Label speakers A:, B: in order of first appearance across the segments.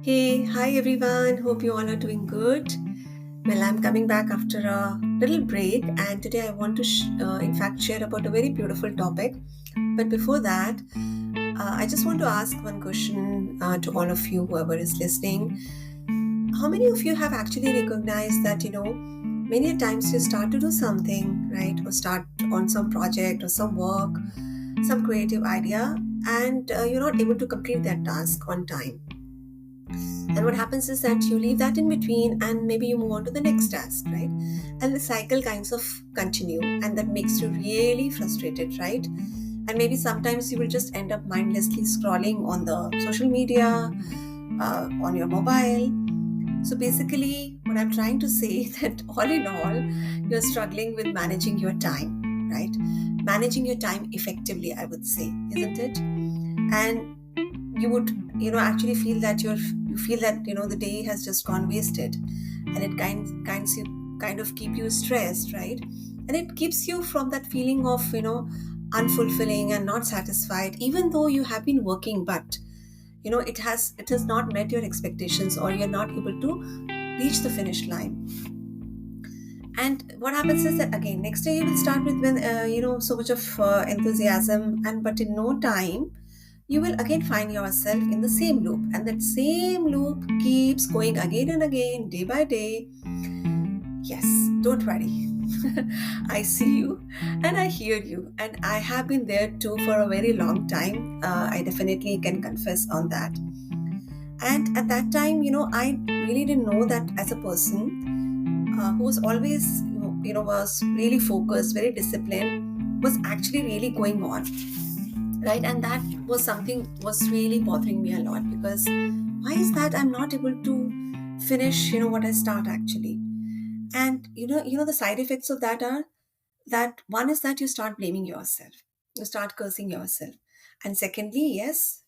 A: Hey, hi everyone. Hope you all are doing good. Well, I'm coming back after a little break, and today I want to, in fact, share about a very beautiful topic. But before that, I just want to ask one question to all of you, whoever is listening. How many of you have actually recognized that, many a times you start to do something, right, or start on some project or some work, some creative idea, and you're not able to complete that task on time, and what happens is that you leave that in between and maybe you move on to the next task, right? And the cycle kinds of continue, and that makes you really frustrated, right? And maybe sometimes you will just end up mindlessly scrolling on the social media, on your mobile. So basically, what I'm trying to say that all in all, you're struggling with managing your time, right? Managing your time effectively, I would say, isn't it? And you would actually feel that you feel that the day has just gone wasted, and it kind of keep you stressed, right? And it keeps you from that feeling of unfulfilling and not satisfied, even though you have been working, but it has not met your expectations, or you're not able to reach the finish line. And what happens is that again next day you will start with when so much of enthusiasm, and but in no time you will again find yourself in the same loop, and that same loop keeps going again and again, day by day. Yes, don't worry. I see you and I hear you, and I have been there too for a very long time. I definitely can confess on that. And at that time, I really didn't know that as a person who was always, was really focused, very disciplined, was actually really going on, right? And that was something was really bothering me a lot, because why is that I'm not able to finish what I start actually. And the side effects of that are that one is that you start blaming yourself, you start cursing yourself, and secondly, yes,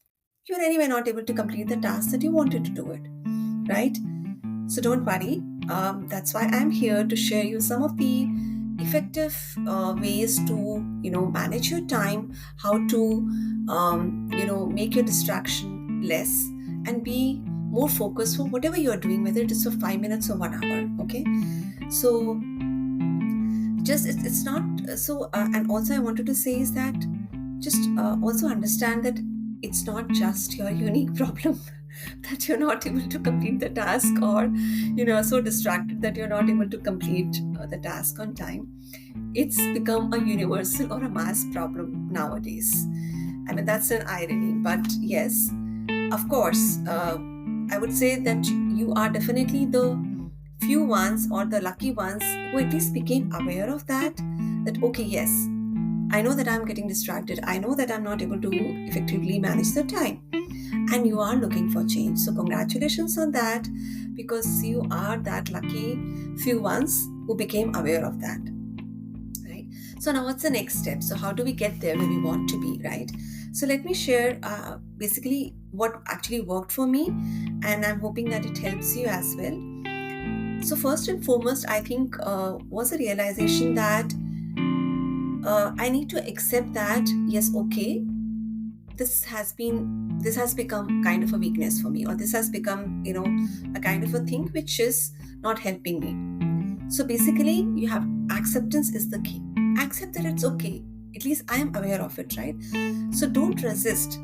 A: you're anyway not able to complete the task that you wanted to do it, right? So don't worry. That's why I'm here to share you some of the effective ways to manage your time, how to make your distraction less, and be more focused for whatever you're doing, whether it is for 5 minutes or 1 hour. Okay, so just it's not so. And also, I wanted to say is that just also understand that it's not just your unique problem that you're not able to complete the task, or so distracted that you're not able to complete the task on time. It's become a universal or a mass problem nowadays. I mean, that's an irony, but yes, of course, I would say that you are definitely the few ones, or the lucky ones, who at least became aware of that okay, yes, I know that I'm getting distracted. I know that I'm not able to effectively manage the time. And you are looking for change. So, congratulations on that, because you are that lucky few ones who became aware of that. Right. So, now what's the next step? So, how do we get there where we want to be, right? So, let me share basically what actually worked for me, and I'm hoping that it helps you as well. So, first and foremost, I think was a realization that I need to accept that, yes, okay, this has become kind of a weakness for me, or this has become a kind of a thing which is not helping me. So basically, you have acceptance is the key. Accept that it's okay. At least I am aware of it, right? So don't resist,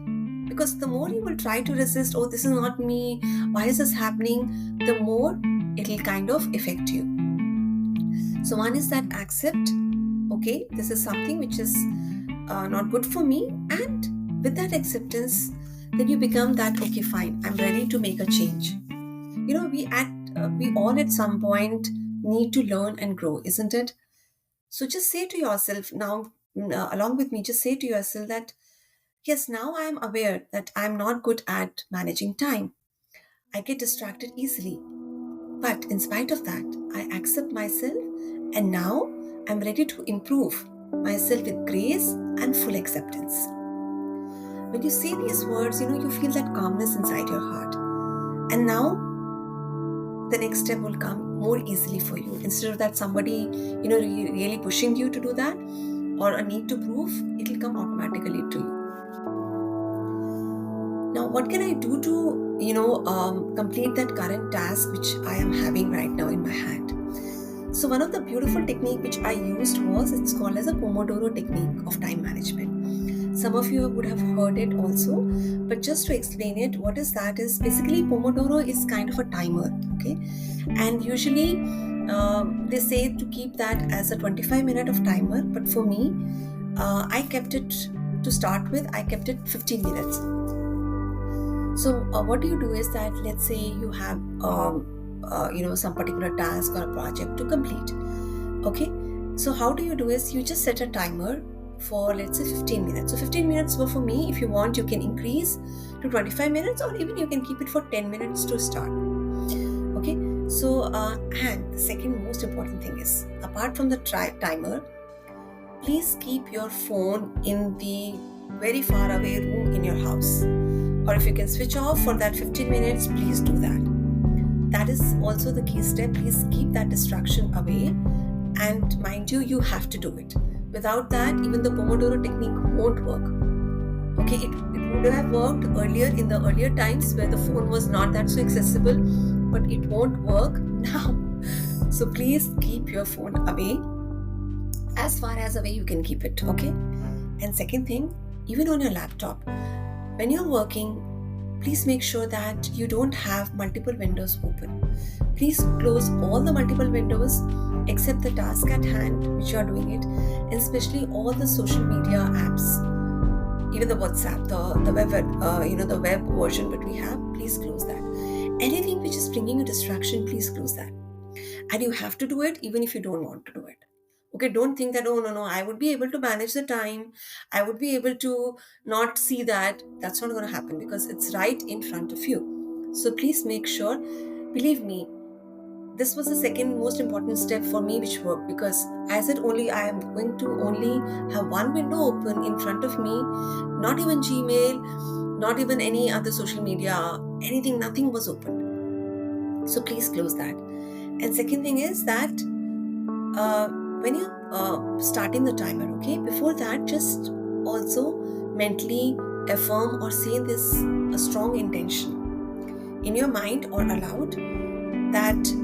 A: because the more you will try to resist, oh, this is not me, why is this happening, the more it'll kind of affect you. So one is that accept, okay, this is something which is not good for me, and with that acceptance, then you become that, okay, fine, I'm ready to make a change. We all at some point need to learn and grow, isn't it? So just say to yourself now, along with me, just say to yourself that, yes, now I am aware that I'm not good at managing time. I get distracted easily. But in spite of that, I accept myself, and now I'm ready to improve myself with grace and full acceptance. When you say these words, you feel that calmness inside your heart. And now the next step will come more easily for you. Instead of that somebody, really pushing you to do that, or a need to prove, it will come automatically to you. Now, what can I do to complete that current task which I am having right now in my hand. So one of the beautiful technique which I used was, it's called as a Pomodoro technique of time management. Some of you would have heard it also, but just to explain it, what is that is basically Pomodoro is kind of a timer, okay? And usually they say to keep that as a 25-minute of timer, but for me, I kept it to start with, I kept it 15 minutes. So what do you do is that, let's say you have some particular task or a project to complete. Okay, so how do you do is you just set a timer for, let's say, 15 minutes. So 15 minutes were for me. If you want, you can increase to 25 minutes, or even you can keep it for 10 minutes to start. Okay, so and the second most important thing is, apart from the timer, please keep your phone in the very far away room in your house. Or if you can switch off for that 15 minutes, please do that. That is also the key step. Please keep that distraction away. And mind you, you have to do it. Without that, even the Pomodoro technique won't work. Okay, it would have worked earlier in the earlier times where the phone was not that so accessible, but it won't work now. So please keep your phone away, as far as away you can keep it. Okay. And second thing, even on your laptop, when you're working, please make sure that you don't have multiple windows open. Please close all the multiple windows except the task at hand which you are doing it, and especially all the social media apps, even the WhatsApp, the web, the web version that we have. Please close that. Anything which is bringing a distraction, please close that. And you have to do it even if you don't want to do it. Okay, don't think that, oh no, I would be able to manage the time, I would be able to not see that. That's not going to happen because it's right in front of you. So please make sure, believe me, this was the second most important step for me which worked, because I said only I am going to only have one window open in front of me, not even Gmail, not even any other social media, anything, nothing was open. So please close that. And second thing is that when you're starting the timer, okay, before that, just also mentally affirm or say this a strong intention in your mind or aloud, that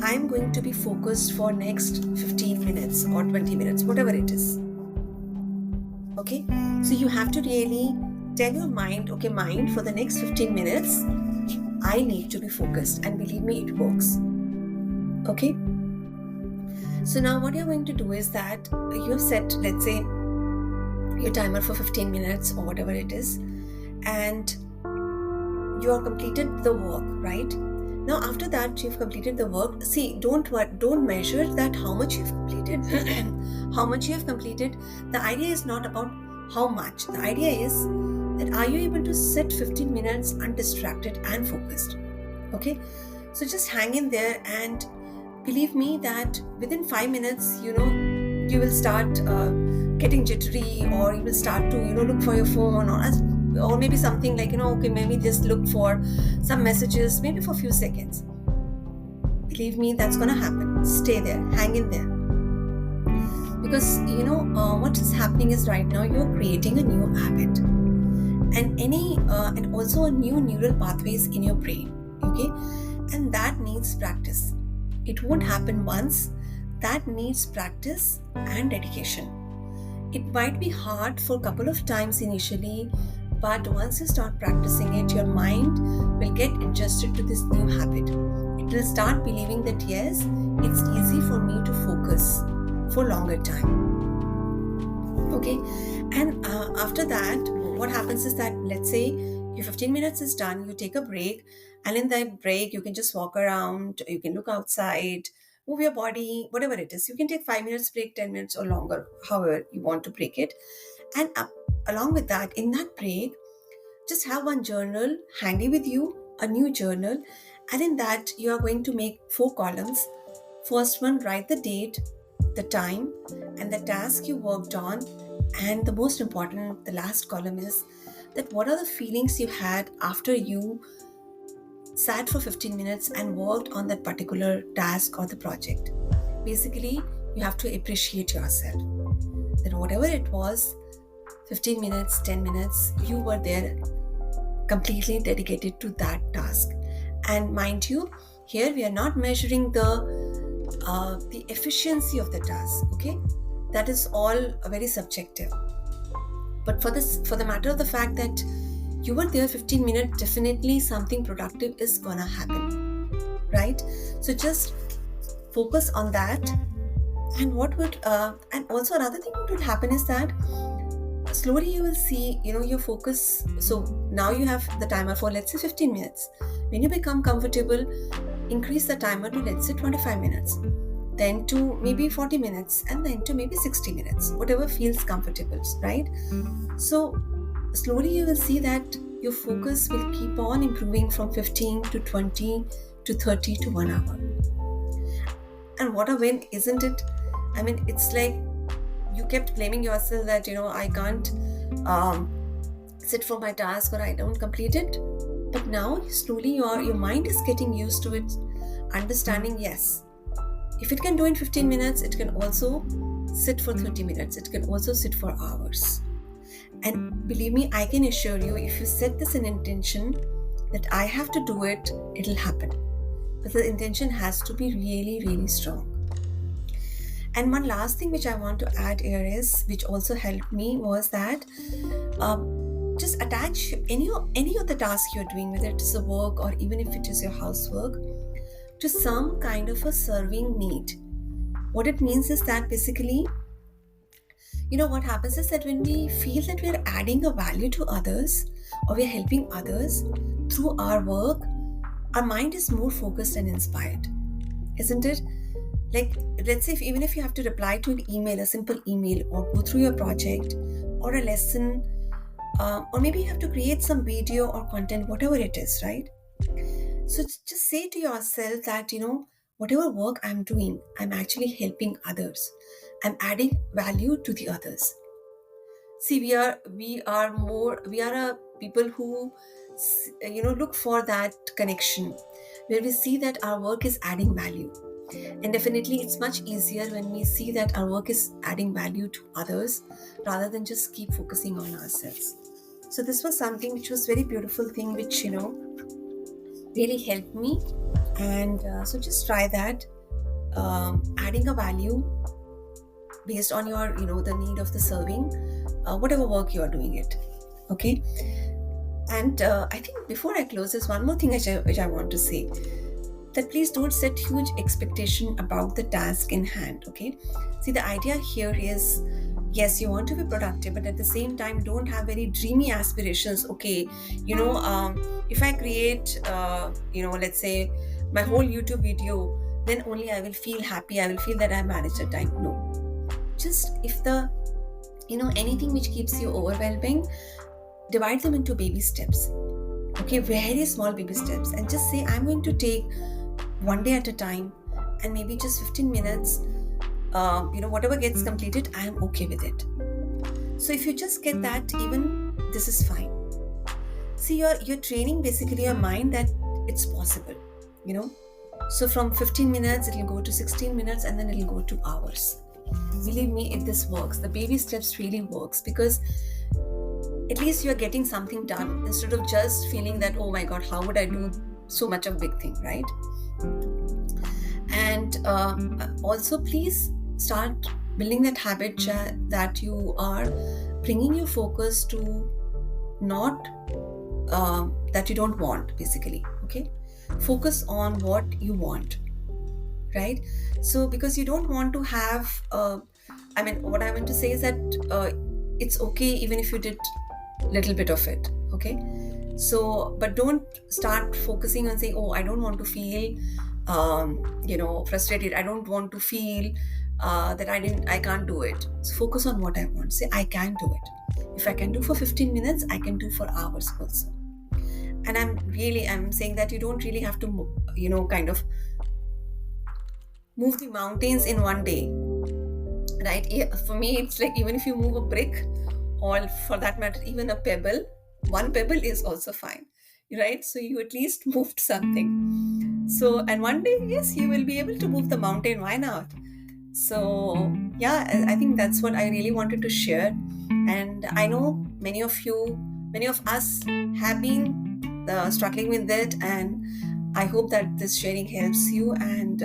A: I'm going to be focused for next 15 minutes or 20 minutes, whatever it is. Okay, so you have to really tell your mind, okay, mind, for the next 15 minutes, I need to be focused, and believe me, it works. Okay. So now what you're going to do is that you've set, let's say, your timer for 15 minutes or whatever it is, and you have completed the work, right? Now after that you've completed the work, see, don't measure that how much you've completed how much you have completed. The idea is not about how much. The idea is that are you able to sit 15 minutes undistracted and focused. Okay, so just hang in there, and believe me that within 5 minutes, you will start getting jittery, or you will start to, look for your phone, or maybe something like, okay, maybe just look for some messages, maybe for a few seconds. Believe me, that's going to happen. Stay there, hang in there. Because, what is happening is right now you're creating a new habit, and also a new neural pathways in your brain. Okay, and that needs practice. It won't happen once. That needs practice and dedication. It might be hard for a couple of times initially, but once you start practicing it, your mind will get adjusted to this new habit. It will start believing that yes, it's easy for me to focus for longer time. Okay, and after that, what happens is that, let's say your 15 minutes is done, you take a break, and in that break you can just walk around, you can look outside, move your body, whatever it is. You can take 5 minutes break, 10 minutes or longer, however you want to break it. And along with that, in that break, just have one journal handy with you, a new journal, and in that you are going to make 4 columns. First one, write the date, the time, and the task you worked on. And the most important, the last column is that what are the feelings you had after you sat for 15 minutes and worked on that particular task or the project. Basically, you have to appreciate yourself. That whatever it was, 15 minutes, 10 minutes, you were there completely dedicated to that task. And mind you, here we are not measuring the efficiency of the task. Okay, that is all very subjective. But for the matter of the fact that you were there 15 minutes, definitely something productive is gonna happen, right? So just focus on that. And what would and also another thing what will happen is that slowly you will see, your focus. So now you have the timer for, let's say, 15 minutes. When you become comfortable, increase the timer to, let's say, 25 minutes, then to maybe 40 minutes, and then to maybe 60 minutes, whatever feels comfortable, right? So slowly you will see that your focus will keep on improving from 15 to 20 to 30 to 1 hour. And what a win, isn't it? I mean, it's like you kept blaming yourself that, I can't sit for my task, or I don't complete it. But now slowly your mind is getting used to it, understanding, yes, if it can do in 15 minutes, it can also sit for 30 minutes, it can also sit for hours. And believe me, I can assure you, if you set this an intention that I have to do it, it'll happen. But the intention has to be really, really strong. And one last thing which I want to add here is, which also helped me, was that just attach any of the tasks you're doing, whether it is a work or even if it is your housework, to some kind of a serving need. What it means is that basically, what happens is that when we feel that we're adding a value to others, or we're helping others through our work, our mind is more focused and inspired, isn't it? Like, let's say, even if you have to reply to an email, a simple email, or go through your project or a lesson, or maybe you have to create some video or content, whatever it is, right? So just say to yourself that, whatever work I'm doing, I'm actually helping others. I'm adding value to the others. See, we are a people who, look for that connection where we see that our work is adding value. And definitely it's much easier when we see that our work is adding value to others rather than just keep focusing on ourselves. So this was something which was very beautiful thing, which, really helped me. And so just try that, adding a value based on your, the need of the serving, whatever work you are doing it. Okay. And I think before I close, there's one more thing which I want to say, that please don't set huge expectation about the task in hand. Okay, see, the idea here is, yes, you want to be productive, but at the same time, don't have very dreamy aspirations. Okay, if I create, let's say, my whole YouTube video, then only I will feel happy, I will feel that I managed the time. No, just if the, anything which keeps you overwhelming, divide them into baby steps. Okay, very small baby steps, and just say, I'm going to take one day at a time, and maybe just 15 minutes, whatever gets completed, I am okay with it. So if you just get that, even this is fine. See, you're training basically your mind that it's possible, so from 15 minutes it'll go to 16 minutes, and then it'll go to hours. Believe me, if this works, the baby steps really works, because at least you're getting something done instead of just feeling that, oh my god, how would I do so much of a big thing, right? And also, please start building that habit that you are bringing your focus to not that you don't want, basically. Okay, focus on what you want, right? So because you don't want to have what I want to say is that it's okay even if you did little bit of it. Okay, so but don't start focusing on saying, oh, I don't want to feel frustrated, I don't want to feel that I can't do it. So focus on what I want. Say, I can do it. If I can do for 15 minutes, I can do for hours also. And I'm saying that you don't really have to kind of move the mountains in one day, right? For me, it's like, even if you move a brick, or for that matter, even a pebble, one pebble is also fine, right? So you at least moved something. So, and one day, yes, you will be able to move the mountain. Why not? So, yeah, I think that's what I really wanted to share. And I know many of us have been struggling with it, and I hope that this sharing helps you. And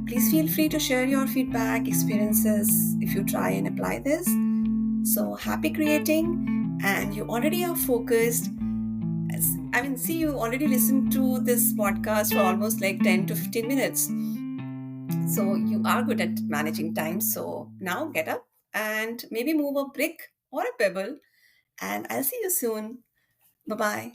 A: please feel free to share your feedback, experiences if you try and apply this. So happy creating, and you already are focused. I mean, see, you already listened to this podcast for almost like 10 to 15 minutes. So you are good at managing time. So now get up and maybe move a brick or a pebble, and I'll see you soon. Bye bye.